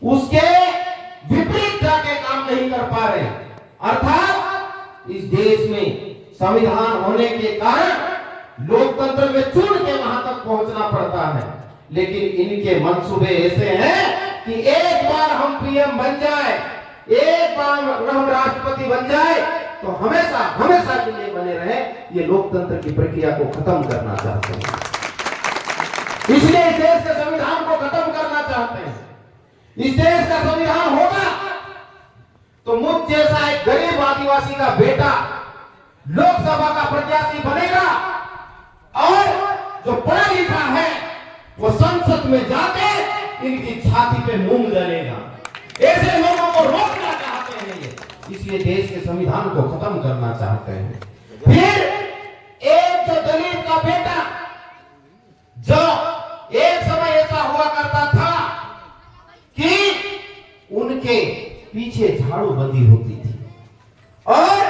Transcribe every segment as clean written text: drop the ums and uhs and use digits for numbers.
उसके विपरीत जाके काम नहीं कर पा रहे। अर्थात इस देश में संविधान होने के कारण लोकतंत्र में चुन के वहां तक पहुंचना पड़ता है, लेकिन इनके मंसूबे ऐसे हैं कि एक बार हम पीएम बन जाए, एक बार हम राष्ट्रपति बन जाए तो हमेशा हमेशा के लिए बने रहे। ये लोकतंत्र की प्रक्रिया को खत्म करना चाहते हैं, इसलिए इस देश के संविधान को खत्म करना चाहते हैं। इस देश का संविधान होगा तो मुझ जैसा एक गरीब आदिवासी का बेटा लोकसभा का प्रत्याशी बनेगा और जो पढ़ा लिखा है वो संसद में जाके इनकी छाती पे मूंग जलेगा। ऐसे लोगों को रोकना चाहते हैं ये, इसलिए देश के संविधान को खत्म करना चाहते हैं। फिर एक जो दलित का बेटा, जो एक समय ऐसा हुआ करता था कि उनके पीछे झाड़ू बंदी होती थी और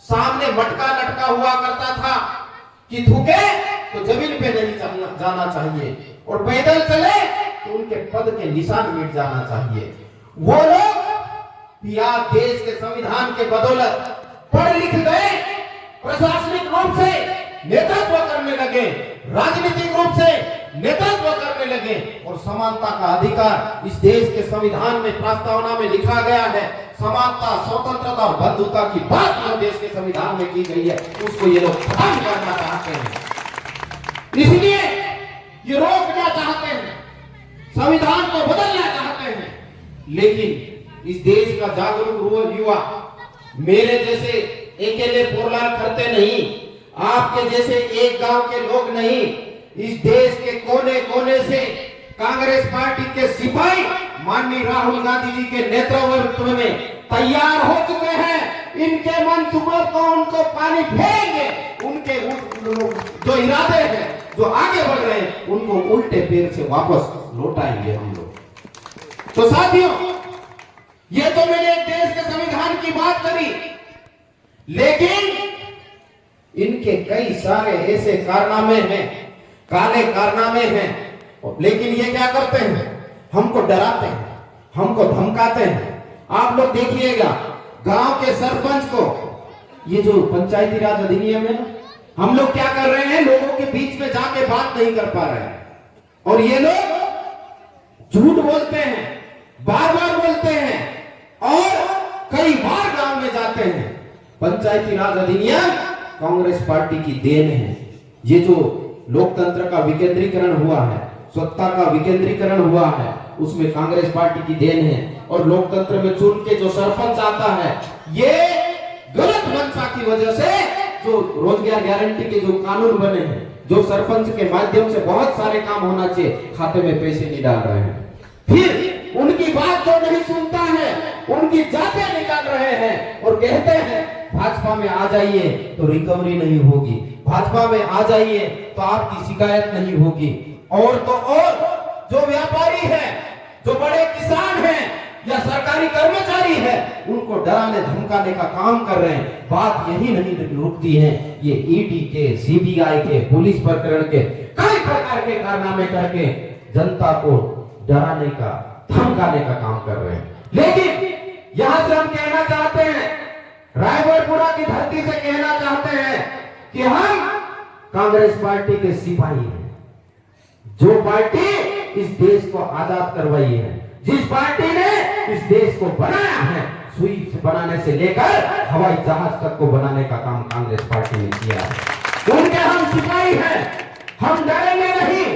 सामने मटका लटका हुआ करता था कि थूके तो जमीन पे नहीं जाना चाहिए और पैदल चले तो उनके पद के निशान मिट जाना चाहिए। वो लोग या देश के संविधान के बदौलत पढ़ लिख गए, प्रशासनिक रूप से नेतृत्व करने लगे, राजनीतिक रूप से नेतृत्व करने लगे और समानता का अधिकार इस देश के संविधान में प्रस्तावना में लिखा गया है। समानता, स्वतंत्रता और बंधुता की बात जो देश के संविधान में की गई है उसको ये लोग खत्म करना चाहते हैं, इसलिए ये रोकना चाहते हैं, संविधान को बदलना चाहते हैं। लेकिन इस देश का जागरूक युवा मेरे जैसे अकेले पोरलाल करते नहीं, आपके जैसे एक गांव के लोग नहीं, इस देश के कोने कोने से कांग्रेस पार्टी के सिपाही माननीय राहुल गांधी जी के नेतृत्व में तैयार हो चुके हैं। इनके मंसूबों को उनको पानी फेरेंगे, उनके जो इरादे हैं, जो आगे बढ़ रहे हैं, उनको उल्टे पैर से वापस लौटाएंगे हम लोग। तो साथियों, ये तो मैंने देश के संविधान की बात करी, लेकिन इनके कई सारे ऐसे कारनामे हैं, काले कारनामे हैं, लेकिन ये क्या करते हैं, हमको डराते हैं, हमको धमकाते हैं। आप लोग देखिएगा गांव के सरपंच को, ये जो पंचायती राज अधिनियम है ना, हम लोग क्या कर रहे हैं, लोगों के बीच में जाके बात नहीं कर पा रहे हैं और ये लोग झूठ बोलते हैं, बार बार बोलते हैं और कई बार गांव में जाते हैं। पंचायती राज अधिनियम कांग्रेस पार्टी की देन है। ये जो लोकतंत्र का विकेंद्रीकरण हुआ है, सत्ता का विकेंद्रीकरण हुआ है, उसमें कांग्रेस पार्टी की देन है। और लोकतंत्र में चुन के जो सरपंच आता है, ये गलत मंशा की वजह से जो रोजगार गारंटी के जो कानून बने हैं, जो सरपंच के माध्यम से बहुत सारे काम होना चाहिए, खाते में पैसे नहीं डाल रहे हैं। फिर उनकी बात जो नहीं सुनता है, उनकी जाते निकाल रहे हैं और कहते हैं भाजपा में आ जाइए तो रिकवरी नहीं होगी, भाजपा में आ जाइए तो आपकी शिकायत नहीं होगी। और तो और जो व्यापारी है, जो बड़े किसान हैं या सरकारी कर्मचारी है, उनको डराने धमकाने का काम कर रहे हैं। बात यही नहीं रुकती है, ये ईडी के, सीबीआई के, पुलिस प्रकरण के कई प्रकार के कारनामे करके जनता को डराने का, धमकाने का काम कर रहे हैं। लेकिन यहां से हम कहना चाहते हैं, रायगढ़पुरा की धरती से कहना चाहते हैं कि हम कांग्रेस पार्टी के सिपाही हैं, जो पार्टी इस देश को आजाद करवाई है, जिस पार्टी ने इस देश को बनाया है, सुई बनाने से लेकर हवाई जहाज तक को बनाने का काम कांग्रेस पार्टी ने किया है। उनके हम सिपाही हैं, हम डरेंगे नहीं,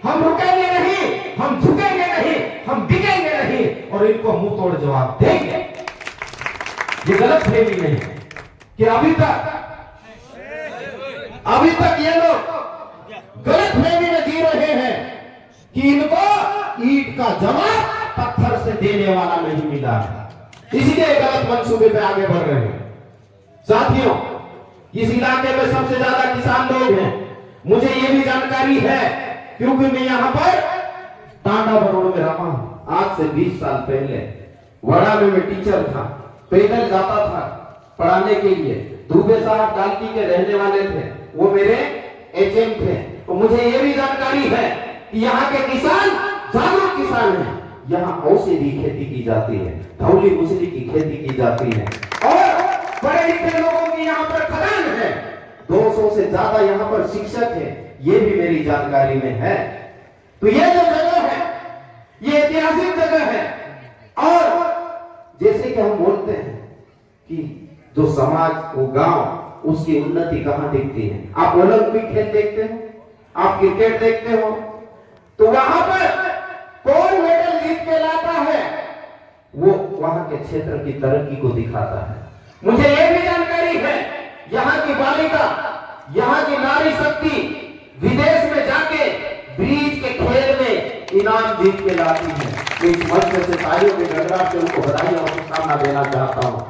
हम रुकेंगे नहीं, हम झुकेंगे नहीं, हम बिकेंगे नहीं और इनको मुंह तोड़ जवाब देंगे। ये गलत फहमी नहीं है कि अभी तक ये लोग गलत फहमी में जी रहे हैं कि इनको ईंट का जवाब पत्थर से देने वाला नहीं मिला है, इसलिए गलत मंसूबे पे आगे बढ़ रहे हैं। साथियों, इस इलाके में सबसे ज्यादा किसान लोग हैं, मुझे ये भी जानकारी है क्योंकि मैं यहाँ पर टांडा बरोड़ में रहा हूं। आज से 20 साल पहले वड़ा में मैं टीचर था, पैदल जाता था पढ़ाने के लिए। दुबे साहब डालकी के रहने वाले थे, वो मेरे एजेंट थे। तो मुझे ये भी जानकारी है कि यहाँ के किसान जागरूक किसान यहाँ औषधि की खेती की जाती है, धौली मुसली की खेती की जाती है और बड़े लिखे लोगों की यहाँ पर खदान है। 200 से ज्यादा यहाँ पर शिक्षक है, ये भी मेरी जानकारी में है। तो ये जो जगह है ये ऐतिहासिक जगह है। और जैसे कि हम बोलते हैं कि जो समाज, वो गांव, उसकी उन्नति कहां दिखती है? आप ओलंपिक खेल देखते हो, आप क्रिकेट देखते हो, तो वहां पर कौन मेडल जीत के लाता है? वो वहां के क्षेत्र की तरक्की को दिखाता है। मुझे यह भी जानकारी है, यहाँ की बालिका, यहाँ की नारी शक्ति विदेश में जाके ब्रिज के खेल में इनाम जीत के लाती है। तो इस मंच से तालियों के गड़गड़ाहट से उनको बधाई और शुभकामना देना चाहता हूं।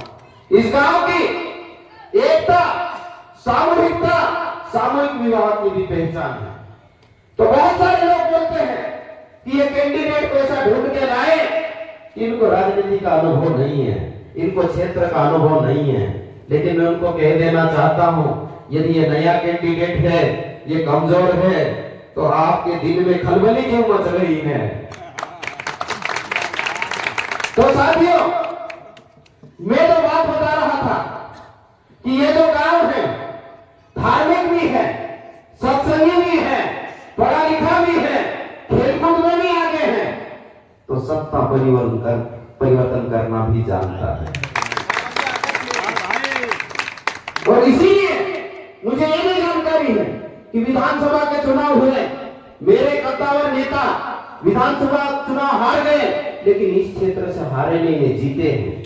इस गांव की एकता, सामूहिकता, सामूहिक विवाह की भी पहचान है। तो बहुत सारे लोग बोलते हैं कि ये कैंडिडेट को ऐसा ढूंढ के लाए, इनको राजनीति का अनुभव नहीं है, इनको क्षेत्र का अनुभव नहीं है। लेकिन मैं उनको कह देना चाहता हूं, यदि ये नया कैंडिडेट है, ये कमजोर है, तो आपके दिल में खलबली क्यों मच रही है? तो साथियों, मैं तो बात बता रहा था कि ये जो गांव है धार्मिक भी है, सत्संगी भी है, पढ़ा लिखा भी है, खेलकूद में भी आगे है, तो सत्ता परिवर्तन करना भी जानता है। और इसीलिए मुझे ये भी जानकारी है कि विधानसभा के चुनाव हुए, मेरे कद्दावर नेता विधानसभा चुनाव हार गए, लेकिन इस क्षेत्र से हारे नहीं, ये जीते हैं।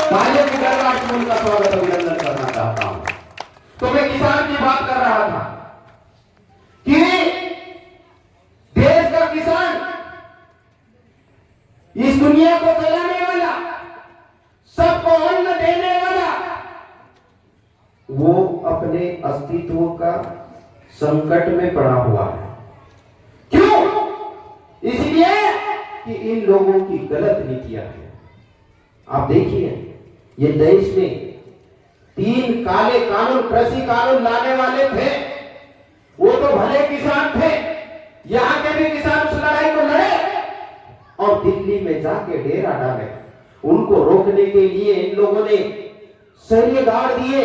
तालियों की गड़गड़ाहट में उनका स्वागत अभिनंदन करना चाहता हूं। तो मैं किसान की बात कर रहा था कि देश का किसान इस दुनिया को चलाने वाला, सबको अन्न देने वाला, वो अपने अस्तित्व का संकट में पड़ा हुआ है। क्यों? इसलिए कि इन लोगों की गलत नीतियां हैं। आप देखिए, ये देश में 3 काले कानून, कृषि कानून लाने वाले थे, वो तो भले किसान थे, यहां के भी किसान उस लड़ाई को लड़े और दिल्ली में जाके डेरा डाले। उनको रोकने के लिए इन लोगों ने सरिये गाड़ दिए,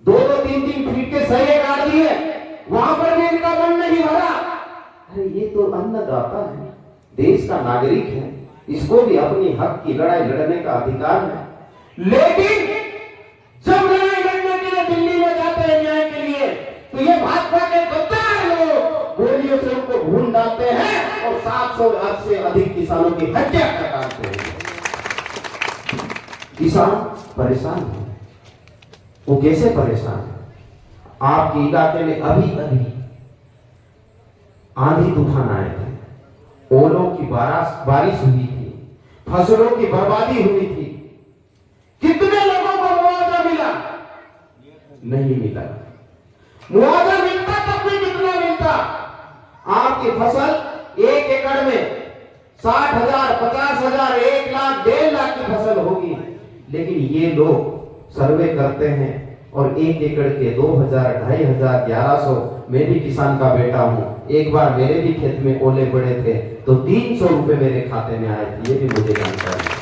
2-2, 3-3 फीट के सरिये गाड़ दिए, वहां पर भी इनका मन नहीं भरा। अरे ये तो अन्नदाता है, देश का नागरिक है, इसको भी अपनी हक की लड़ाई लड़ने का अधिकार है। लेकिन जब लड़ाई लड़ने के लिए दिल्ली में जाते हैं न्याय के लिए, तो ये भाजपा के गद्दार लोग गोलियों से उनको भून डालते हैं और 700 से अधिक किसानों की हत्या कर डालते हैं। किसान परेशान है। वो कैसे परेशान है? आपके इलाके में अभी आंधी तूफान आए थे, ओलों की बारिश हुई थी, फसलों की बर्बादी हुई थी। कितने लोगों को मुआवजा मिला? नहीं मिला। मुआवजा मिलता तब भी कितना मिलता? आपकी फसल 1 एकड़ में 60,000, 50,000, 1 लाख, 1.5 लाख की फसल होगी, लेकिन ये लोग सर्वे करते हैं और 1 एकड़ के 2,000, 2,500, 1,100। मैं भी किसान का बेटा हूं, एक बार मेरे भी खेत में ओले पड़े थे तो 300 रुपए मेरे खाते में आए थे, ये भी मुझे जानकारी है।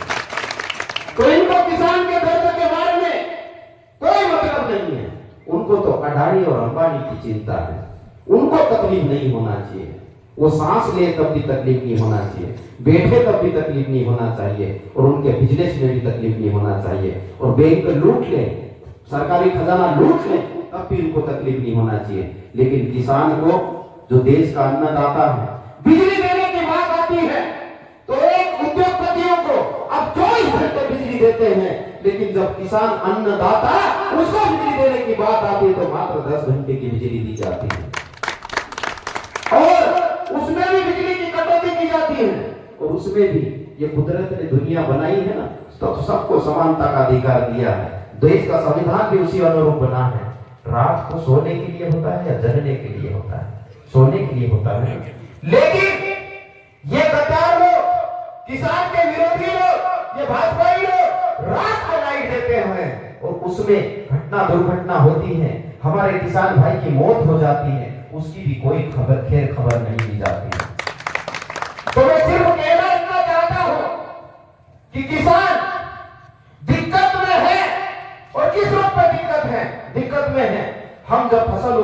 तो इनको किसान के दर्द के बारे में कोई मतलब नहीं है। उनको तो अडानी और अंबानी की चिंता है, उनको तकलीफ नहीं होना चाहिए। वो सांस ले तब भी तकलीफ नहीं होना चाहिए, बैठे तब भी तकलीफ नहीं होना चाहिए, और उनके बिजनेस में भी तकलीफ नहीं होना चाहिए, और बैंक लूट ले, सरकारी खजाना लूट ले, तब भी उनको तकलीफ नहीं होना चाहिए। लेकिन किसान को, जो देश का अन्नदाता है, बिजली देने की बात आती है तो एक उद्योगपतियों को अब 24 घंटे बिजली देते हैं, लेकिन जब किसान अन्नदाता उसको बिजली देने की बात आती है तो मात्र 10 घंटे की बिजली दी जाती है, और उसमें भी बिजली की कटौती की जाती है। और उसमें भी ये कुदरत ने दुनिया बनाई है ना, तो सबको समानता का अधिकार दिया है। देश का संविधान भी उसी अनुरूप बना है। रात को सोने के लिए होता है या जगने के लिए होता है? सोने के लिए होता है। लेकिन ये गद्दार लोग, किसान के विरोधी लोग, ये भाजपाई लोग रात को लाइट देते हैं और उसमें घटना दुर्घटना होती है, हमारे किसान भाई की मौत हो जाती है, उसकी भी कोई खबर नहीं दी जाती है। तो मैं सिर्फ कह रहा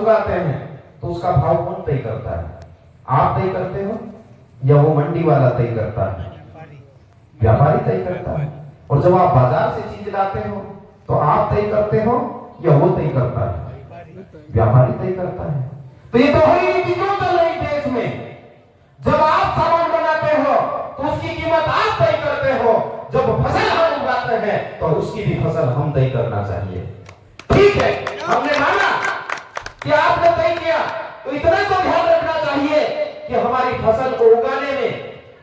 उगाते हैं तो उसका भाव कौन तय करता है? आप तय करते हो या वो मंडी वाला तय करता है? व्यापारी तय करता है। और जब आप बाजार से चीज लाते हो तो आप तय करते हो या वो तय करता है? व्यापारी तय करता है। तो ये तो है ही क्यों चल रही देश में? जब आप सामान बनाते हो तो उसकी कीमत आप तय करते हो, जब फसल हम उगाते हैं तो उसकी भी फसल हम तय करना चाहिए। ठीक है, हमने माना कि आपने तय किया, तो इतना तो ध्यान रखना चाहिए कि हमारी फसल को उगाने में,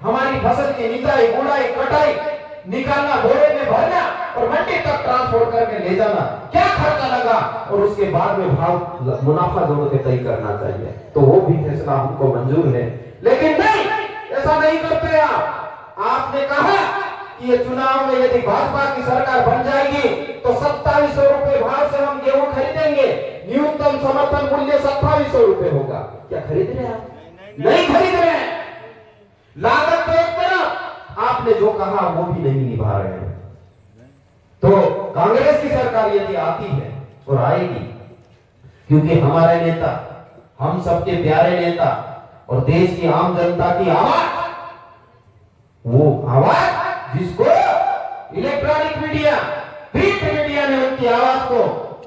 हमारी फसल की निदाई, गुड़ाई, कटाई, निकालना, बोरे में भरना और मंडी तक ट्रांसपोर्ट करके ले जाना, क्या खर्चा लगा, और उसके बाद में भाव मुनाफा दोनों के तय करना चाहिए। तो वो भी फैसला हमको मंजूर है। लेकिन नहीं, ऐसा नहीं करते आप। आपने कहा कि ये चुनाव में यदि भाजपा की सरकार बन जाएगी तो 2700 रुपए भाव से हम गेहूं खरीदेंगे, न्यूनतम समर्थन मूल्य 2700 रुपए होगा। क्या खरीद रहे हैं आप? नहीं खरीद रहे हैं। लागत तो एक तरफ, आपने जो कहा वो भी नहीं निभा रहे हैं। तो कांग्रेस की सरकार यदि आती है और आएगी, क्योंकि हमारे नेता, हम सबके प्यारे नेता और देश की आम जनता की आवाज, वो आवाज जिसको इलेक्ट्रॉनिक मीडिया, प्रिंट मीडिया ने उनकी आवाज को,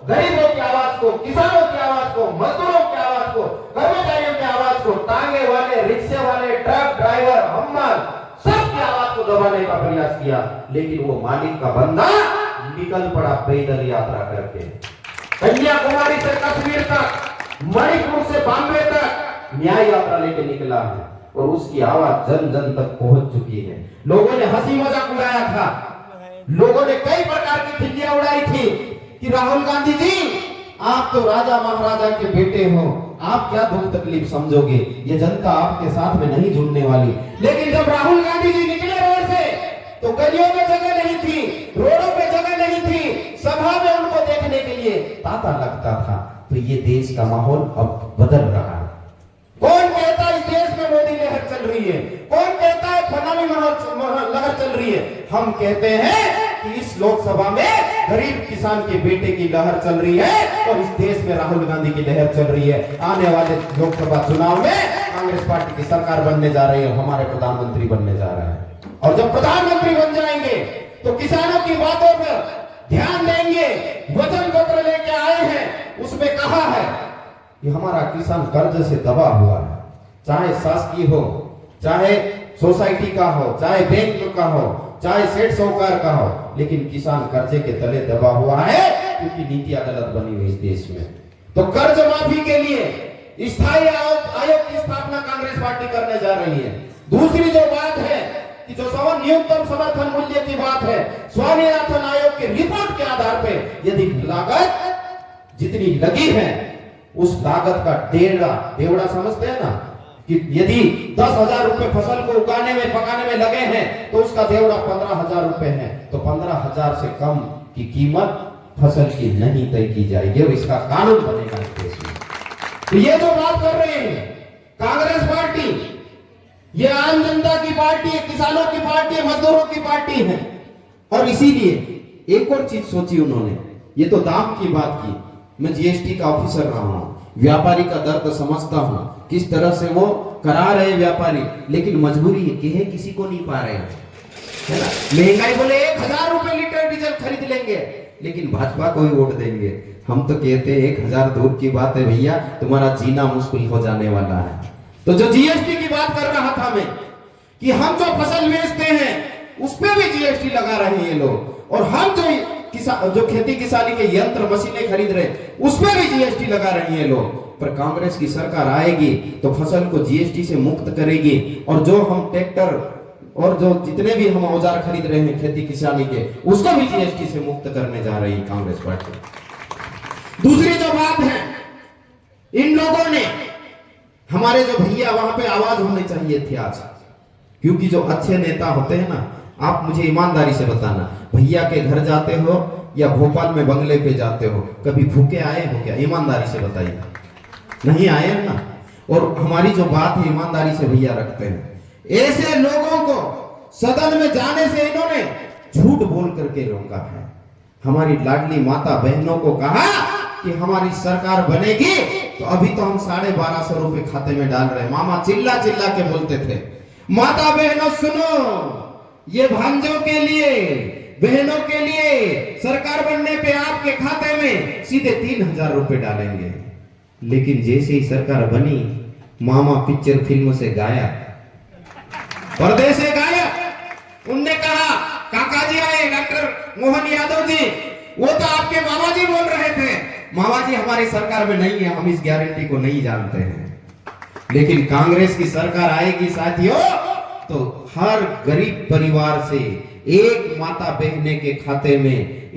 गरीबों की आवाज को, किसानों की आवाज को, मजदूरों की आवाज को, कर्मचारियों की आवाज को, टांगे वाले, रिक्शे वाले, ट्रक ड्राइवर, हम्माल, सबकी आवाज को दबाने का प्रयास किया। लेकिन वो मालिक का बंदा निकल पड़ा पैदल यात्रा करके, कन्याकुमारी से कश्मीर तक, मणिपुर से बॉम्बे तक न्याय यात्रा लेके निकला है और उसकी आवाज जन जन तक पहुंच चुकी है। लोगों ने हंसी मजाक उड़ाया था, लोगों ने कई प्रकार की ठिल्लियां उड़ाई थी कि राहुल गांधी जी, आप तो राजा महाराजा के बेटे हो, आप क्या दुख तकलीफ समझोगे, ये जनता आपके साथ में नहीं जुड़ने वाली। लेकिन जब राहुल गांधी जी निकले रोड से तो गलियों में जगह नहीं थी, रोडों पे जगह नहीं थी, सभा में उनको देखने के लिए तांता लगता था। तो ये देश का माहौल अब बदल रहा है। कौन कहता है इस देश में मोदी लहर चल रही है? कौन कहता है फलानी लहर चल रही है? हम कहते हैं कि इस लोकसभा में गरीब किसान के बेटे की लहर चल रही है और इस देश में राहुल गांधी की लहर चल रही है। आने वाले लोकसभा चुनाव में कांग्रेस पार्टी की सरकार बनने जा रही है, हमारे प्रधानमंत्री बनने जा रहे हैं। और जब प्रधानमंत्री बन जाएंगे तो किसानों की बातों पर ध्यान देंगे। वचन पत्र लेके आए हैं, उसमें कहा है कि हमारा किसान कर्ज से दबा हुआ है, चाहे शासकीय हो, चाहे सोसाइटी का हो, चाहे बैंक का हो, चाहे सेठ साहूकार का हो, लेकिन किसान कर्जे के तले दबा हुआ है क्योंकि नीतियां गलत बनी हुई इस देश में। तो कर्ज माफी के लिए स्थायी आयोग की स्थापना कांग्रेस पार्टी करने जा रही है। दूसरी जो बात है कि जो न्यूनतम समर्थन मूल्य की बात है, स्वामीनाथन आयोग की रिपोर्ट के आधार पर यदि लागत जितनी लगी है उस लागत का डेढ़ा समझते हैं ना, कि यदि 10,000 रुपए फसल को उगाने में, पकाने में लगे हैं तो उसका देवड़ा 15,000 रुपए है। तो 15,000 से कम की कीमत फसल की नहीं तय की जाएगी और इसका कानून बनेगा इस देश में। तो ये जो बात कर रहे हैं कांग्रेस पार्टी, ये आम जनता की पार्टी है, किसानों की पार्टी है, मजदूरों की पार्टी है। और इसीलिए एक और चीज सोची उन्होंने, ये तो दाम की बात की, मैं जीएसटी का ऑफिसर रहा हूं, व्यापारी का दर्द समझता हूं, किस तरह से वो करा रहे व्यापारी, लेकिन मजबूरी है, किसी को नहीं पा रहे हैं, है ना। महंगाई बोले 1,000 रुपए लीटर डीजल खरीद लेंगे, लेकिन भाजपा को ही वोट देंगे। हम तो कहते हैं 1,000 दूर की बात है भैया, तुम्हारा जीना मुश्किल हो जाने वाला है। तो जो जीएसटी की बात कर रहा था मैं, कि हम जो फसल बेचते हैं उस पर भी जीएसटी लगा रहे हैं ये लोग, और हम जो खेती किसानी के यंत्र मशीनें खरीद रहे उस पर भी जीएसटी लगा रही है लोग। पर कांग्रेस की सरकार आएगी तो फसल को जीएसटी से मुक्त करेगी, और जो हम ट्रैक्टर और जो जितने भी हम औजार खरीद रहे हैं खेती किसानी के, उसको भी जीएसटी से मुक्त करने जा रही है कांग्रेस पार्टी। दूसरी जो बात है, इन लोगों ने, हमारे जो भैया वहां पे आवाज होनी चाहिए थी आज, क्योंकि जो अच्छे नेता होते हैं ना, आप मुझे ईमानदारी से बताना, भैया के घर जाते हो या भोपाल में बंगले पे जाते हो, कभी भूखे आए हो क्या? ईमानदारी से बताइए, नहीं आए हैं ना। और हमारी जो बात है ईमानदारी से भैया रखते हैं। ऐसे लोगों को सदन में जाने से इन्होंने झूठ बोल करके रोका है। हमारी लाडली माता बहनों को कहा कि हमारी सरकार बनेगी तो अभी तो हम 1250 रुपए खाते में डाल रहे हैं। मामा चिल्ला चिल्ला के बोलते थे। माता बहनों सुनो, ये भांजों के लिए, बहनों के लिए सरकार बनने पे आपके खाते में सीधे 3000 रुपए डालेंगे। लेकिन जैसे ही सरकार बनी, मामा पिक्चर फिल्म से गाया, पर्दे से गाया। उनने कहा काका जी आए, डॉक्टर मोहन यादव जी, वो तो आपके मामा जी बोल रहे थे। मामा जी हमारी सरकार में नहीं है, हम इस गारंटी को नहीं जानते हैं। लेकिन कांग्रेस की सरकार आएगी साथियों, तो हर गरीब परिवार से एक माता बहने के खाते में